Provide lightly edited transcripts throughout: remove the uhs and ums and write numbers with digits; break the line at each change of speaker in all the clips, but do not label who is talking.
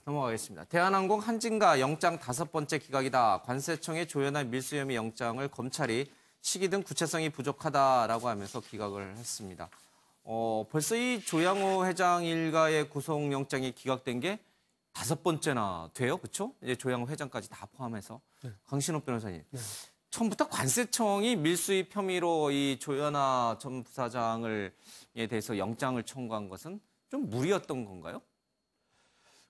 넘어가겠습니다. 대한항공 한진가 영장 5번째 기각이다. 관세청의 조현아 밀수 혐의 영장을 검찰이 시기 등 구체성이 부족하다라고 하면서 기각을 했습니다. 벌써 이 조양호 회장 일가의 구속영장이 기각된 게 5번째나 돼요, 그렇죠? 이제 조양호 회장까지 다 포함해서. 네. 강신호 변호사님. 네. 처음부터 관세청이 밀수입 혐의로 이 조현아 전 부사장에 대해서 영장을 청구한 것은 좀 무리였던 건가요?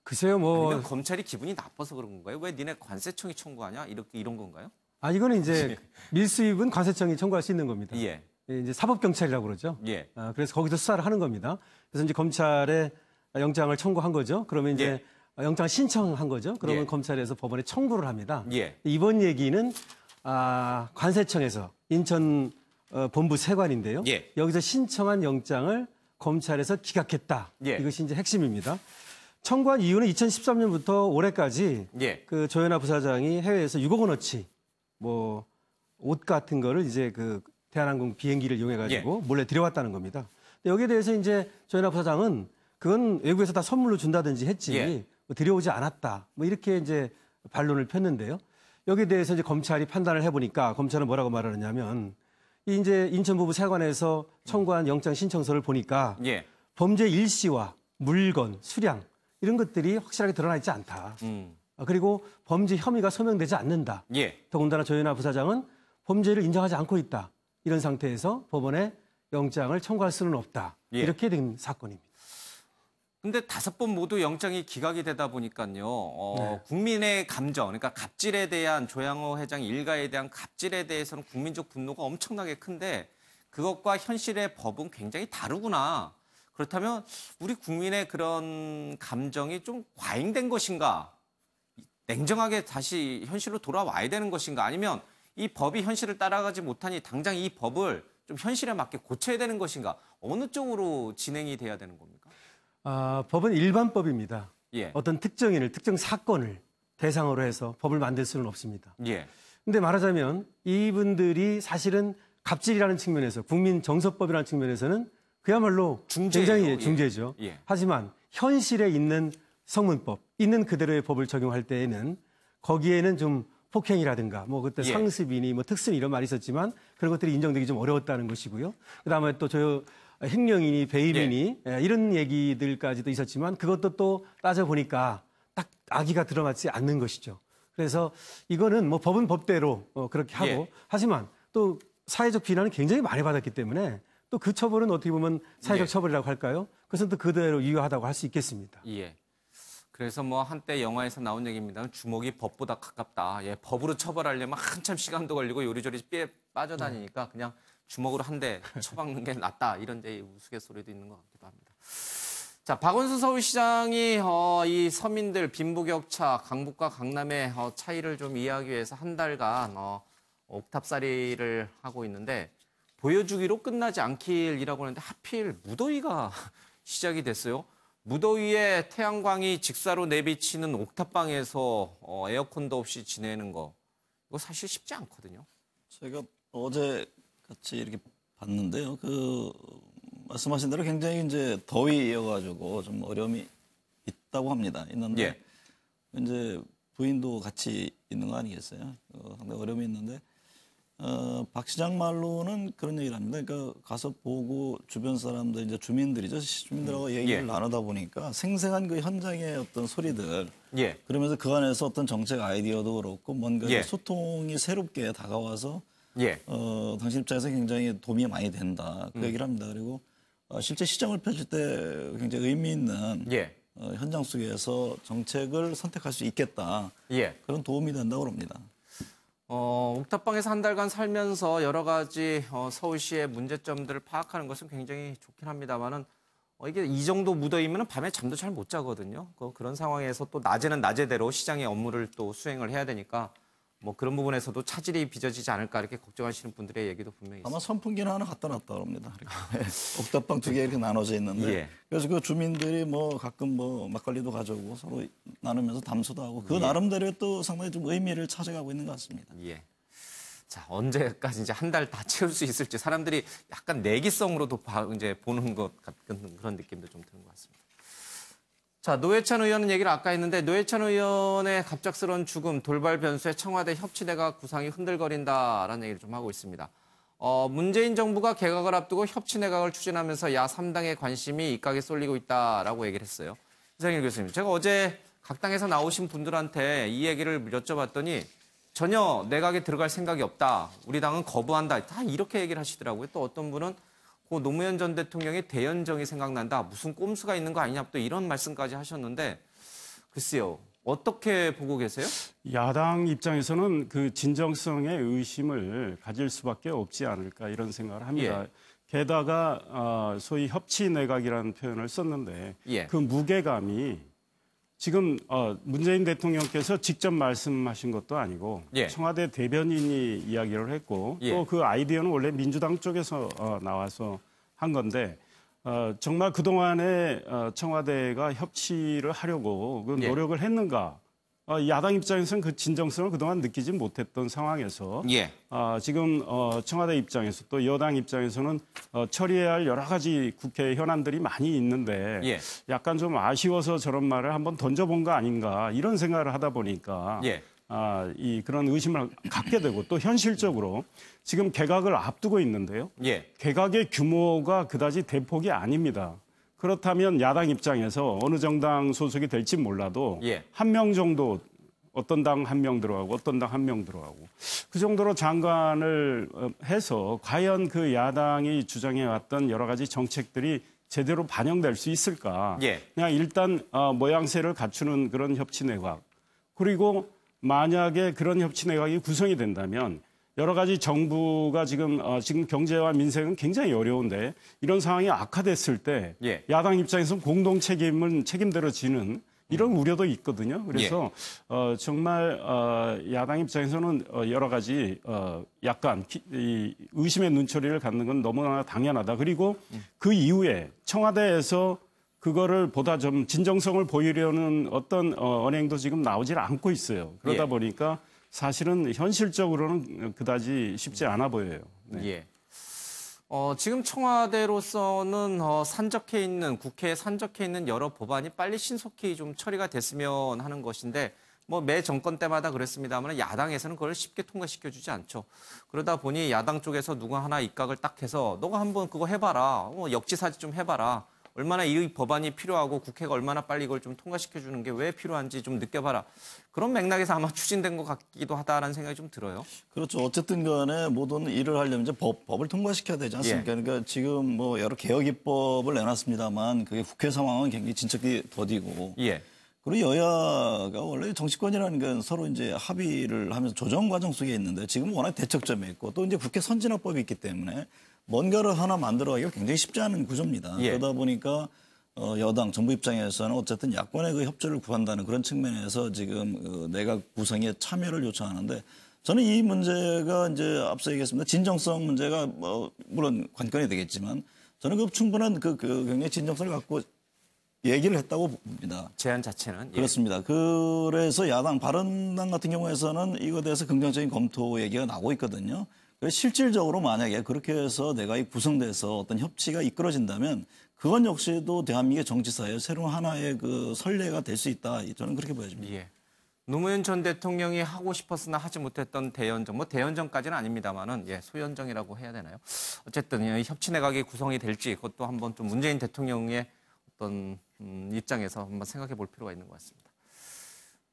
글쎄요,
아니면 검찰이 기분이 나빠서 그런 건가요? 왜 니네 관세청이 청구하냐? 이런 건가요?
이거는 이제 밀수입은 관세청이 청구할 수 있는 겁니다.
예.
이제 사법경찰이라고 그러죠.
예.
그래서 거기서 수사를 하는 겁니다. 그래서 이제 검찰에 영장을 청구한 거죠. 그러면 이제 영장 신청한 거죠. 그러면 검찰에서 법원에 청구를 합니다. 이번 얘기는 관세청에서 인천 본부 세관인데요. 여기서 신청한 영장을 검찰에서 기각했다. 이것이 이제 핵심입니다. 청구한 이유는 2013년부터 올해까지 그 조현아 부사장이 해외에서 6억 원어치 뭐 옷 같은 거를 이제 그 대한항공 비행기를 이용해 가지고 몰래 들여왔다는 겁니다. 여기에 대해서 이제 조현아 부사장은 그건 외국에서 다 선물로 준다든지 했지 뭐 들여오지 않았다. 뭐 이렇게 이제 반론을 폈는데요. 여기에 대해서 이제 검찰이 판단을 해보니까 검찰은 뭐라고 말하느냐면 이제 인천부부 세관에서 청구한 영장 신청서를 보니까 범죄 일시와 물건, 수량 이런 것들이 확실하게 드러나 있지 않다. 그리고 범죄 혐의가 소명되지 않는다. 더군다나 조현아 부사장은 범죄를 인정하지 않고 있다. 이런 상태에서 법원에 영장을 청구할 수는 없다. 이렇게 된 사건입니다.
근데 5번 모두 영장이 기각이 되다 보니까요. 국민의 감정, 그러니까 갑질에 대한 조양호 회장 일가에 대한 갑질에 대해서는 국민적 분노가 엄청나게 큰데 그것과 현실의 법은 굉장히 다르구나. 그렇다면 우리 국민의 그런 감정이 좀 과잉된 것인가? 냉정하게 다시 현실로 돌아와야 되는 것인가? 아니면 이 법이 현실을 따라가지 못하니 당장 이 법을 좀 현실에 맞게 고쳐야 되는 것인가? 어느 쪽으로 진행이 돼야 되는 겁니까?
법은 일반법입니다. 어떤 특정인을, 특정 사건을 대상으로 해서 법을 만들 수는 없습니다. 근데 말하자면 이분들이 사실은 갑질이라는 측면에서 국민 정서법이라는 측면에서는 그야말로 굉장히 중죄죠. 하지만 현실에 있는 성문법, 있는 그대로의 법을 적용할 때에는 거기에는 좀 폭행이라든가 뭐 그때 상습이니 뭐 특수니 이런 말이 있었지만 그런 것들이 인정되기 좀 어려웠다는 것이고요. 그다음에 또 횡령이니 배임이니 이런 얘기들까지도 있었지만 그것도 또 따져보니까 딱 악의가 드러나지 않는 것이죠. 그래서 이거는 뭐 법은 법대로 그렇게 하고 하지만 또 사회적 비난을 굉장히 많이 받았기 때문에 또 그 처벌은 어떻게 보면 사회적 처벌이라고 할까요? 그것은 또 그대로 유효하다고 할 수 있겠습니다.
그래서 뭐 한때 영화에서 나온 얘기입니다. 주먹이 법보다 가깝다. 법으로 처벌하려면 한참 시간도 걸리고 요리조리 빠져다니니까 그냥 주먹으로 한 대 쳐박는 게 낫다. 이런 데 우스갯소리도 있는 것 같기도 합니다. 자, 박원순 서울시장이 이 서민들 빈부격차, 강북과 강남의 차이를 좀 이해하기 위해서 한 달간 옥탑살이를 하고 있는데 보여주기로 끝나지 않길이라고 하는데 하필 무더위가 시작이 됐어요. 무더위에 태양광이 직사로 내비치는 옥탑방에서 에어컨도 없이 지내는 거 이거 사실 쉽지 않거든요.
제가 어제 같이 이렇게 봤는데요. 말씀하신 대로 굉장히 이제 더위여가지고 좀 어려움이 있다고 합니다. 있는데 이제 부인도 같이 있는 거 아니겠어요? 상당히 어려움이 있는데 박 시장 말로는 그런 얘기를 합니다. 그러니까 가서 보고 주변 사람들 이제 주민들이죠. 주민들하고 얘기를 나누다 보니까 생생한 그 현장의 어떤 소리들 그러면서 그 안에서 어떤 정책 아이디어도 그렇고 뭔가 소통이 새롭게 다가와서 당신 입장에서 굉장히 도움이 많이 된다. 그 얘기를 합니다. 그리고 실제 시정을 펼칠 때 굉장히 의미 있는 현장 속에서 정책을 선택할 수 있겠다. 그런 도움이 된다고 합니다.
옥탑방에서 한 달간 살면서 여러 가지 서울시의 문제점들을 파악하는 것은 굉장히 좋긴 합니다만은 이게 이 정도 무더위면 밤에 잠도 잘 못 자거든요. 그런 상황에서 또 낮에는 낮에대로 시장의 업무를 또 수행을 해야 되니까 뭐 그런 부분에서도 차질이 빚어지지 않을까 이렇게 걱정하시는 분들의 얘기도 분명히 있습니다.
아마 선풍기는 하나 갖다 놨다 그럽니다. 옥탑방 2개 이렇게 나눠져 있는데 그래서 그 주민들이 뭐 가끔 뭐 막걸리도 가져오고 서로 나누면서 담소도 하고 그 나름대로 또 상당히 좀 의미를 찾아가고 있는 것 같습니다.
자, 언제까지 이제 한 달 다 채울 수 있을지 사람들이 약간 내기성으로도 이제 보는 것 같은 그런 느낌도 좀 드는 것 같습니다. 자, 노회찬 의원은 얘기를 아까 했는데 노회찬 의원의 갑작스러운 죽음, 돌발 변수에 청와대 협치내각 구상이 흔들거린다라는 얘기를 좀 하고 있습니다. 문재인 정부가 개각을 앞두고 협치내각을 추진하면서 야 3당의 관심이 입각에 쏠리고 있다라고 얘기를 했어요. 이상일 교수님, 제가 어제 각 당에서 나오신 분들한테 이 얘기를 여쭤봤더니 전혀 내각에 들어갈 생각이 없다. 우리 당은 거부한다. 다 이렇게 얘기를 하시더라고요. 또 어떤 분은 고 노무현 전 대통령의 대연정이 생각난다. 무슨 꼼수가 있는 거 아니냐. 또 이런 말씀까지 하셨는데 글쎄요. 어떻게 보고 계세요?
야당 입장에서는 그 진정성의 의심을 가질 수밖에 없지 않을까 이런 생각을 합니다.
예.
게다가 소위 협치 내각이라는 표현을 썼는데
예.
그 무게감이 지금 문재인 대통령께서 직접 말씀하신 것도 아니고
예.
청와대 대변인이 이야기를 했고
예.
또 그 아이디어는 원래 민주당 쪽에서 나와서 한 건데 정말 그동안에 청와대가 협치를 하려고 그
예.
노력을 했는가? 야당 입장에서는 그 진정성을 그동안 느끼지 못했던 상황에서
예.
지금 청와대 입장에서 또 여당 입장에서는 처리해야 할 여러 가지 국회 현안들이 많이 있는데
예.
약간 좀 아쉬워서 저런 말을 한번 던져본 거 아닌가 이런 생각을 하다 보니까
예.
그런 의심을 갖게 되고 또 현실적으로 지금 개각을 앞두고 있는데요.
예.
개각의 규모가 그다지 대폭이 아닙니다. 그렇다면 야당 입장에서 어느 정당 소속이 될지 몰라도
예.
한 명 정도 어떤 당 한 명 들어가고 어떤 당 한 명 들어가고 그 정도로 장관을 해서 과연 그 야당이 주장해왔던 여러 가지 정책들이 제대로 반영될 수 있을까?
예.
그냥 일단 모양새를 갖추는 그런 협치 내각 그리고 만약에 그런 협치 내각이 구성이 된다면 여러 가지 정부가 지금 경제와 민생은 굉장히 어려운데 이런 상황이 악화됐을 때
예.
야당 입장에서는 공동 책임은 책임대로 지는 이런 우려도 있거든요. 그래서 정말 야당 입장에서는 여러 가지 약간 이 의심의 눈초리를 갖는 건 너무나 당연하다. 그리고 그 이후에 청와대에서 그거를 보다 좀 진정성을 보이려는 어떤 언행도 지금 나오질 않고 있어요. 그러다
예.
보니까 사실은 현실적으로는 그다지 쉽지 않아 보여요. 네.
예. 지금 청와대로서는 산적해 있는 국회에 산적해 있는 여러 법안이 빨리 신속히 좀 처리가 됐으면 하는 것인데 뭐 매 정권 때마다 그랬습니다만 야당에서는 그걸 쉽게 통과시켜주지 않죠. 그러다 보니 야당 쪽에서 누가 하나 입각을 딱 해서 너가 한번 그거 해봐라. 역지사지 좀 해봐라. 얼마나 이 법안이 필요하고 국회가 얼마나 빨리 이걸 좀 통과시켜주는 게 왜 필요한지 좀 느껴봐라. 그런 맥락에서 아마 추진된 것 같기도 하다라는 생각이 좀 들어요.
그렇죠. 어쨌든 간에 모든 일을 하려면 이제 법을 통과시켜야 되지 않습니까?
예.
그러니까 지금 뭐 여러 개혁 입법을 내놨습니다만 그게 국회 상황은 굉장히 진척이 더디고
예.
그리고 여야가 원래 정치권이라는 건 서로 이제 합의를 하면서 조정 과정 속에 있는데 지금 워낙 대척점에 있고 또 이제 국회 선진화법이 있기 때문에 뭔가를 하나 만들어가기가 굉장히 쉽지 않은 구조입니다.
예.
그러다 보니까 여당 정부 입장에서는 어쨌든 야권의 그 협조를 구한다는 그런 측면에서 지금 내각 구성에 참여를 요청하는데 저는 이 문제가 이제 앞서 얘기했습니다. 진정성 문제가 물론 관건이 되겠지만 저는 그 충분한 그 굉장히 진정성을 갖고 얘기를 했다고 봅니다.
제안 자체는. 예.
그렇습니다. 그래서 야당 바른당 같은 경우에서는 이거에 대해서 긍정적인 검토 얘기가 나오고 있거든요. 그래서 실질적으로 만약에 그렇게 해서 내각이 구성돼서 어떤 협치가 이끌어진다면 그건 역시도 대한민국의 정치사에 새로운 하나의 그 선례가 될 수 있다. 저는 그렇게 보여집니다.
예. 노무현 전 대통령이 하고 싶었으나 하지 못했던 대연정, 뭐 대연정까지는 아닙니다만은 소연정이라고 해야 되나요? 어쨌든 협치 내각이 구성이 될지 그것도 한번 좀 문재인 대통령의 어떤 입장에서 한번 생각해 볼 필요가 있는 것 같습니다.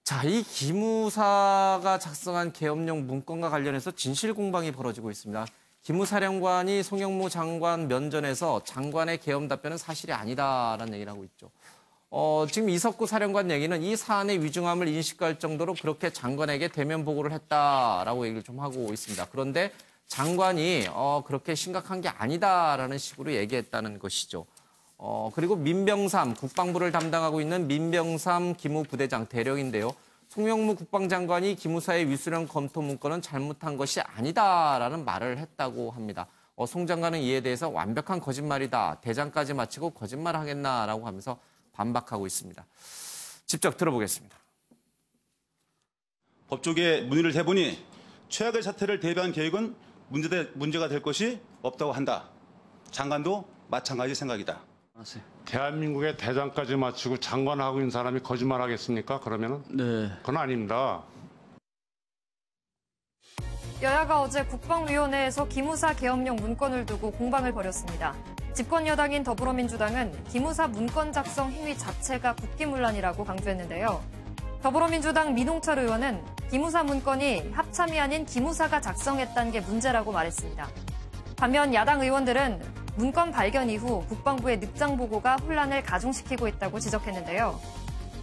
자, 이 기무사가 작성한 계엄령 문건과 관련해서 진실 공방이 벌어지고 있습니다. 기무사령관이 송영무 장관 면전에서 장관의 계엄 답변은 사실이 아니다라는 얘기를 하고 있죠. 지금 이석구 사령관 얘기는 이 사안의 위중함을 인식할 정도로 그렇게 장관에게 대면 보고를 했다라고 얘기를 좀 하고 있습니다. 그런데 장관이 그렇게 심각한 게 아니다라는 식으로 얘기했다는 것이죠. 그리고 민병삼 국방부를 담당하고 있는 민병삼 기무부대장 대령인데요. 송영무 국방장관이 기무사의 위수령 검토 문건은 잘못한 것이 아니다라는 말을 했다고 합니다. 송 장관은 이에 대해서 완벽한 거짓말이다. 대장까지 마치고 거짓말하겠나라고 하면서 반박하고 있습니다. 직접 들어보겠습니다.
법조계 문의를 해보니 최악의 사태를 대비한 계획은 문제가 될 것이 없다고 한다. 장관도 마찬가지 생각이다.
대한민국의 대장까지 마치고 장관하고 있는 사람이 거짓말하겠습니까? 그러면은?
네.
그건 아닙니다.
여야가 어제 국방위원회에서 기무사 계엄령 문건을 두고 공방을 벌였습니다. 집권 여당인 더불어민주당은 기무사 문건 작성 행위 자체가 국기문란이라고 강조했는데요. 더불어민주당 민홍철 의원은 기무사 문건이 합참이 아닌 기무사가 작성했다는 게 문제라고 말했습니다. 반면 야당 의원들은 문건 발견 이후 국방부의 늑장 보고가 혼란을 가중시키고 있다고 지적했는데요.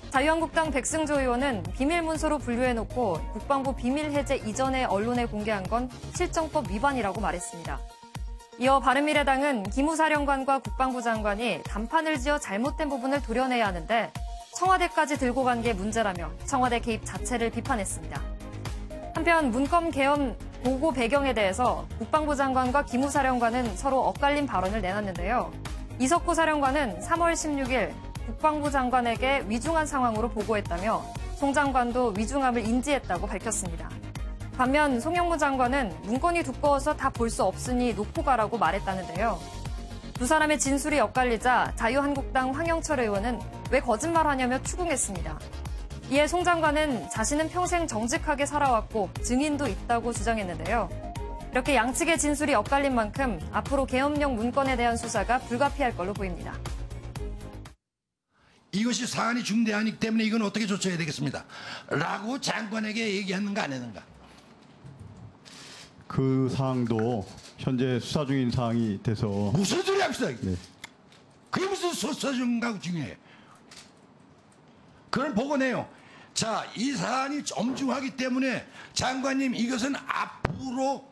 자유한국당 백승조 의원은 비밀문서로 분류해놓고 국방부 비밀 해제 이전에 언론에 공개한 건 실정법 위반이라고 말했습니다. 이어 바른미래당은 기무사령관과 국방부 장관이 단판을 지어 잘못된 부분을 도려내야 하는데 청와대까지 들고 간 게 문제라며 청와대 개입 자체를 비판했습니다. 한편 문건 계엄 보고 배경에 대해서 국방부 장관과 기무사령관은 서로 엇갈린 발언을 내놨는데요. 이석호 사령관은 3월 16일 국방부 장관에게 위중한 상황으로 보고했다며 송 장관도 위중함을 인지했다고 밝혔습니다. 반면 송영무 장관은 문건이 두꺼워서 다 볼 수 없으니 놓고 가라고 말했다는데요. 두 사람의 진술이 엇갈리자 자유한국당 황영철 의원은 왜 거짓말하냐며 추궁했습니다. 이에 송 장관은 자신은 평생 정직하게 살아왔고 증인도 있다고 주장했는데요. 이렇게 양측의 진술이 엇갈린 만큼 앞으로 계엄령 문건에 대한 수사가 불가피할 걸로 보입니다.
이것이 사안이 중대하기 때문에 이건 어떻게 조처해야 되겠습니다. 라고 장관에게 얘기했는가 안 했는가.
그 사항도 현재 수사 중인 사항이 돼서
무슨 소리 합시다.
네.
그게 무슨 수사 중인가 중요해. 그걸 보고 내요. 자, 이 사안이 엄중하기 때문에 장관님 이것은 앞으로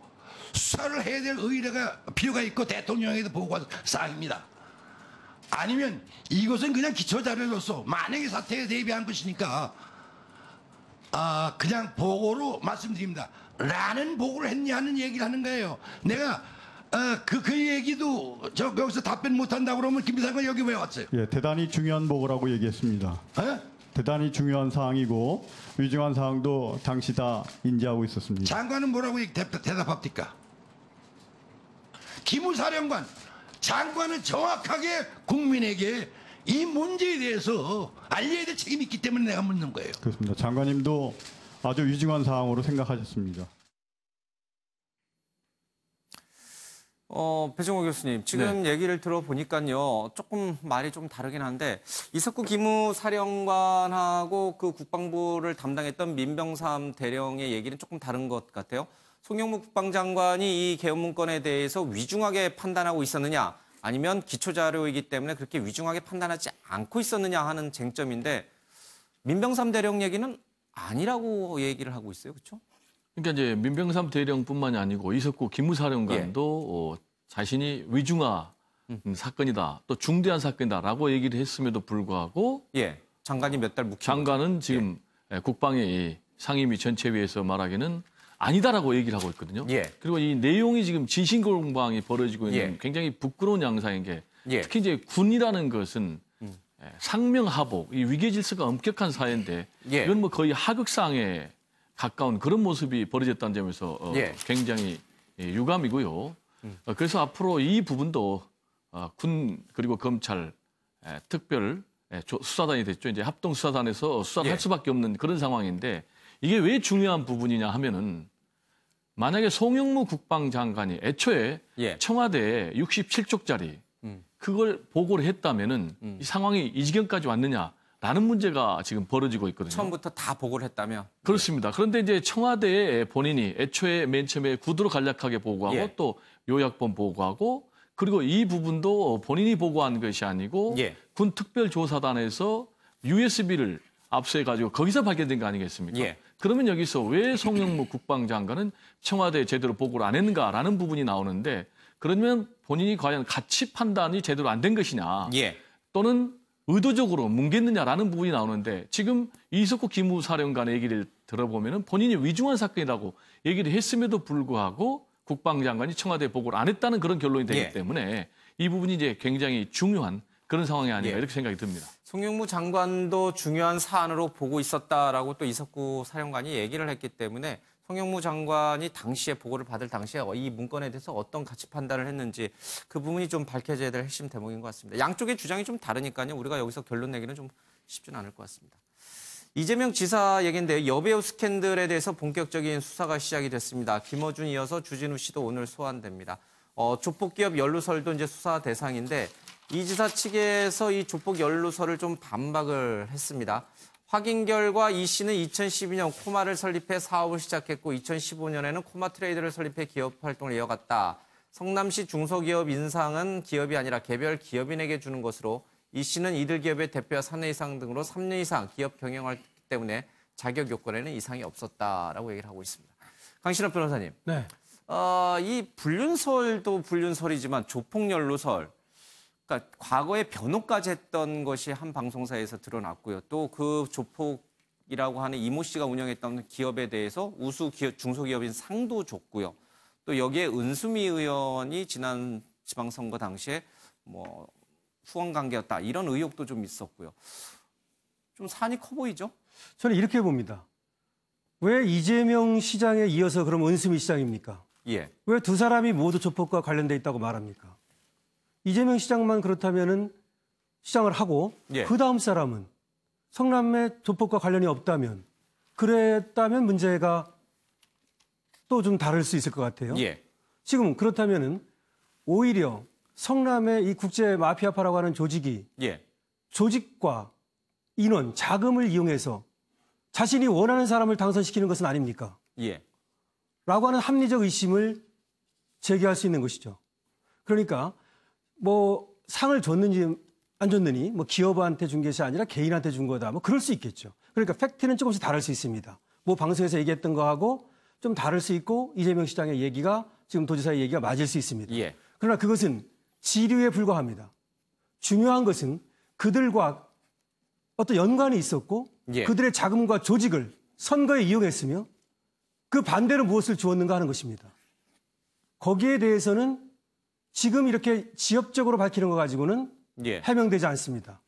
수사를 해야 될 의뢰가 필요가 있고 대통령에게도 보고할 사항입니다. 아니면 이것은 그냥 기초자료로서 만약에 사태에 대비한 것이니까 그냥 보고로 말씀드립니다. 라는 보고를 했냐는 얘기를 하는 거예요. 내가 그 얘기도 여기서 답변 못한다고 그러면 김 비서관 여기 왜 왔어요?
예, 대단히 중요한 보고라고 얘기했습니다. 대단히 중요한 사항이고 위중한 사항도 당시 다 인지하고 있었습니다.
장관은 뭐라고 대답합니까? 기무사령관 장관은 정확하게 국민에게 이 문제에 대해서 알려야 될 책임이 있기 때문에 내가 묻는 거예요.
그렇습니다. 장관님도 아주 위중한 사항으로 생각하셨습니다.
배종호 교수님, 지금 얘기를 들어보니까요, 조금 말이 좀 다르긴 한데, 이석구 기무사령관하고 그 국방부를 담당했던 민병삼 대령의 얘기는 조금 다른 것 같아요. 송영무 국방장관이 이 계엄 문건에 대해서 위중하게 판단하고 있었느냐, 아니면 기초자료이기 때문에 그렇게 위중하게 판단하지 않고 있었느냐 하는 쟁점인데, 민병삼 대령 얘기는 아니라고 얘기를 하고 있어요, 그렇죠?
그러니까 이제 민병삼 대령뿐만이 아니고 이석구 기무사령관도 자신이 위중한 사건이다, 또 중대한 사건이다라고 얘기를 했음에도 불구하고
장관이 몇 달 묵힌
장관은 지금 국방위 상임위 전체위에서 말하기는 아니다라고 얘기를 하고 있거든요. 그리고 이 내용이 지금 진신공방이 벌어지고 있는 굉장히 부끄러운 양상인 게 특히 이제 군이라는 것은 상명하복, 이 위계질서가 엄격한 사회인데 이건 뭐 거의 하극상에 가까운 그런 모습이 벌어졌다는 점에서 굉장히 유감이고요. 그래서 앞으로 이 부분도 군 그리고 검찰 특별 수사단이 됐죠. 이제 합동 수사단에서 수사를 할 수밖에 없는 그런 상황인데 이게 왜 중요한 부분이냐 하면은 만약에 송영무 국방장관이 애초에 청와대에 67쪽짜리 그걸 보고를 했다면은 이 상황이 이 지경까지 왔느냐라는 문제가 지금 벌어지고 있거든요.
처음부터 다 보고를 했다면?
그렇습니다. 그런데 이제 청와대에 본인이 애초에 맨 처음에 구두로 간략하게 보고하고 또 요약본 보고하고 그리고 이 부분도 본인이 보고한 것이 아니고 군 특별조사단에서 USB를 압수해가지고 거기서 발견된 거 아니겠습니까? 그러면 여기서 왜 송영무 국방장관은 청와대에 제대로 보고를 안 했는가라는 부분이 나오는데 그러면 본인이 과연 가치 판단이 제대로 안 된 것이냐 또는 의도적으로 뭉갰느냐라는 부분이 나오는데 지금 이석구 기무사령관의 얘기를 들어보면 본인이 위중한 사건이라고 얘기를 했음에도 불구하고 국방장관이 청와대에 보고를 안 했다는 그런 결론이 되기 때문에 이 부분이 이제 굉장히 중요한 그런 상황이 아닌가
예.
이렇게 생각이 듭니다.
송영무 장관도 중요한 사안으로 보고 있었다라고 또 이석구 사령관이 얘기를 했기 때문에 송영무 장관이 당시에 보고를 받을 당시에 이 문건에 대해서 어떤 가치 판단을 했는지 그 부분이 좀 밝혀져야 될 핵심 대목인 것 같습니다. 양쪽의 주장이 좀 다르니까요. 우리가 여기서 결론 내기는 좀 쉽지는 않을 것 같습니다. 이재명 지사 얘기인데요. 여배우 스캔들에 대해서 본격적인 수사가 시작이 됐습니다. 김어준 이어서 주진우 씨도 오늘 소환됩니다. 조폭기업 연루설도 이제 수사 대상인데 이 지사 측에서 이 조폭 연루설을 좀 반박을 했습니다. 확인 결과 이 씨는 2012년 코마를 설립해 사업을 시작했고 2015년에는 코마 트레이드를 설립해 기업 활동을 이어갔다. 성남시 중소기업 인상은 기업이 아니라 개별 기업인에게 주는 것으로 이 씨는 이들 기업의 대표와 사내 이상 등으로 3년 이상 기업 경영을 했기 때문에 자격 요건에는 이상이 없었다라고 얘기를 하고 있습니다. 강신업 변호사님.
네.
이 불륜설도 불륜설이지만 조폭연루설, 그러니까 과거에 변호까지 했던 것이 한 방송사에서 드러났고요. 또 그 조폭이라고 하는 이모 씨가 운영했던 기업에 대해서 우수 기업, 중소기업인 상도 줬고요. 또 여기에 은수미 의원이 지난 지방선거 당시에 뭐 후원 관계였다 이런 의혹도 좀 있었고요. 좀 산이 커 보이죠?
저는 이렇게 봅니다. 왜 이재명 시장에 이어서 그럼 은수미 시장입니까?
예.
왜 두 사람이 모두 조폭과 관련돼 있다고 말합니까? 이재명 시장만 그렇다면은 시장을 하고
예.
그 다음 사람은 성남의 조폭과 관련이 없다면 그랬다면 문제가 또 좀 다를 수 있을 것 같아요.
예.
지금 그렇다면은 오히려 성남의 이 국제 마피아파라고 하는 조직이
예.
조직과 인원, 자금을 이용해서 자신이 원하는 사람을 당선시키는 것은 아닙니까?
예.
라고 하는 합리적 의심을 제기할 수 있는 것이죠. 그러니까 뭐 상을 줬는지 안 줬느니 뭐 기업한테 준 것이 아니라 개인한테 준 거다. 뭐 그럴 수 있겠죠. 그러니까 팩트는 조금씩 다를 수 있습니다. 뭐 방송에서 얘기했던 거하고 좀 다를 수 있고 이재명 시장의 얘기가 지금 도지사의 얘기가 맞을 수 있습니다.
예.
그러나 그것은 지류에 불과합니다. 중요한 것은 그들과 어떤 연관이 있었고
예.
그들의 자금과 조직을 선거에 이용했으며 그 반대로 무엇을 주었는가 하는 것입니다. 거기에 대해서는 지금 이렇게 지엽적으로 밝히는 거 가지고는
예.
해명되지 않습니다.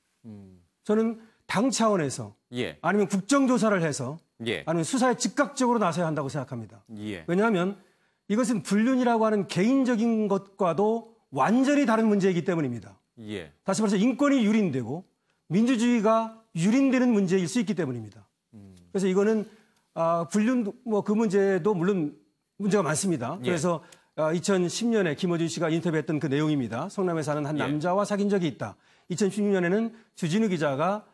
저는 당 차원에서
예.
아니면 국정조사를 해서
예.
아니면 수사에 즉각적으로 나서야 한다고 생각합니다.
예.
왜냐하면 이것은 불륜이라고 하는 개인적인 것과도 완전히 다른 문제이기 때문입니다.
예.
다시 말해서 인권이 유린되고 민주주의가 유린되는 문제일 수 있기 때문입니다. 그래서 이거는 불륜 뭐 그 문제도 물론 문제가 많습니다.
예.
그래서 2010년에 김어준 씨가 인터뷰했던 그 내용입니다. 성남에 사는 한
예.
남자와 사귄 적이 있다. 2016년에는 주진우 기자가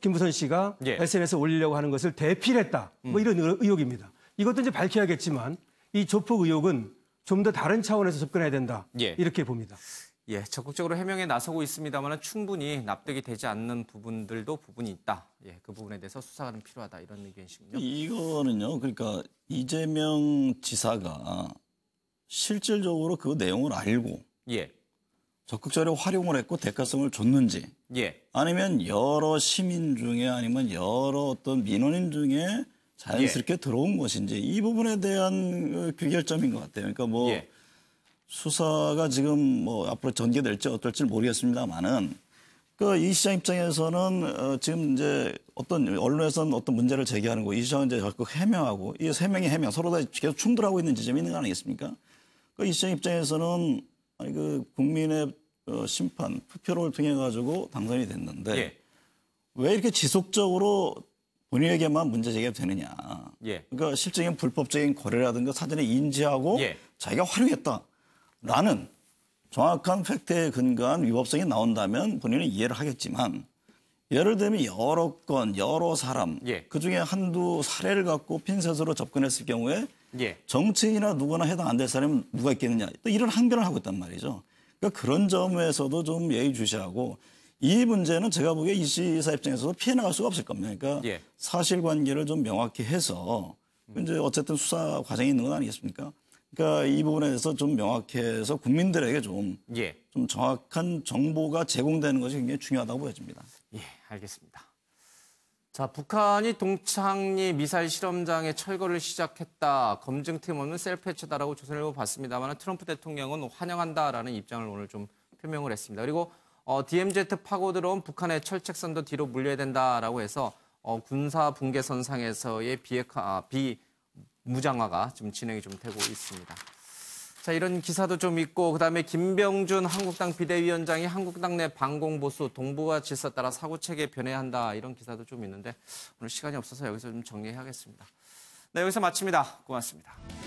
김부선 씨가
예.
SNS에 올리려고 하는 것을 대필했다. 뭐 이런 의혹입니다. 이것도 이제 밝혀야겠지만 이 조폭 의혹은 좀 더 다른 차원에서 접근해야 된다.
예.
이렇게 봅니다.
예, 적극적으로 해명에 나서고 있습니다만 충분히 납득이 되지 않는 부분이 있다. 예, 그 부분에 대해서 수사가 필요하다 이런 의견이시군요.
이거는요. 그러니까 이재명 지사가 실질적으로 그 내용을 알고
예.
적극적으로 활용을 했고 대가성을 줬는지
예.
아니면 여러 시민 중에 아니면 여러 어떤 민원인 중에 자연스럽게 들어온 것인지 이 부분에 대한 귀결점인 것 같아요. 그러니까 뭐
예.
수사가 지금 뭐 앞으로 전개될지 어떨지 모르겠습니다만은 그 이 시장 입장에서는 지금 이제 어떤 언론에서는 어떤 문제를 제기하는 거 이 시장은 이제 적극 해명하고 이 세 명의 해명 서로 다 계속 충돌하고 있는 지점이 있는 거 아니겠습니까? 그 이 시장 입장에서는 아니 그 국민의 심판 투표를 통해 가지고 당선이 됐는데
예.
왜 이렇게 지속적으로 본인에게만 문제 제기가 되느냐?
예.
그러니까 실적인 불법적인 거래라든가 사전에 인지하고
예.
자기가 활용했다라는 정확한 팩트에 근거한 위법성이 나온다면 본인은 이해를 하겠지만 예를 들면 여러 건, 여러 사람
예.
그중에 한두 사례를 갖고 핀셋으로 접근했을 경우에
예.
정치인이나 누구나 해당 안 될 사람은 누가 있겠느냐. 또 이런 항변을 하고 있단 말이죠. 그러니까 그런 점에서도 좀 예의주시하고 이 문제는 제가 보기에 이 시사 입장에서도 피해 나갈 수가 없을 겁니다. 그러니까
예.
사실관계를 좀 명확히 해서 이제 어쨌든 수사 과정이 있는 건 아니겠습니까? 그러니까 이 부분에 대해서 좀 명확해서 국민들에게 좀 정확한 정보가 제공되는 것이 굉장히 중요하다고 보여집니다.
예, 알겠습니다. 자, 북한이 동창리 미사일 실험장에 철거를 시작했다. 검증팀 없는 셀프 해체다라고 조선일보 봤습니다만 트럼프 대통령은 환영한다라는 입장을 오늘 좀 표명을 했습니다. 그리고 DMZ 파고 들어온 북한의 철책선도 뒤로 물려야 된다라고 해서 군사 분계선상에서의 비무장화가 지금 진행이 좀 되고 있습니다. 자, 이런 기사도 좀 있고, 그다음에 김병준 한국당 비대위원장이 한국당 내 반공보수, 동북아 질서 따라 사고체계 변해야 한다, 이런 기사도 좀 있는데 오늘 시간이 없어서 여기서 좀 정리해야겠습니다. 네, 여기서 마칩니다. 고맙습니다.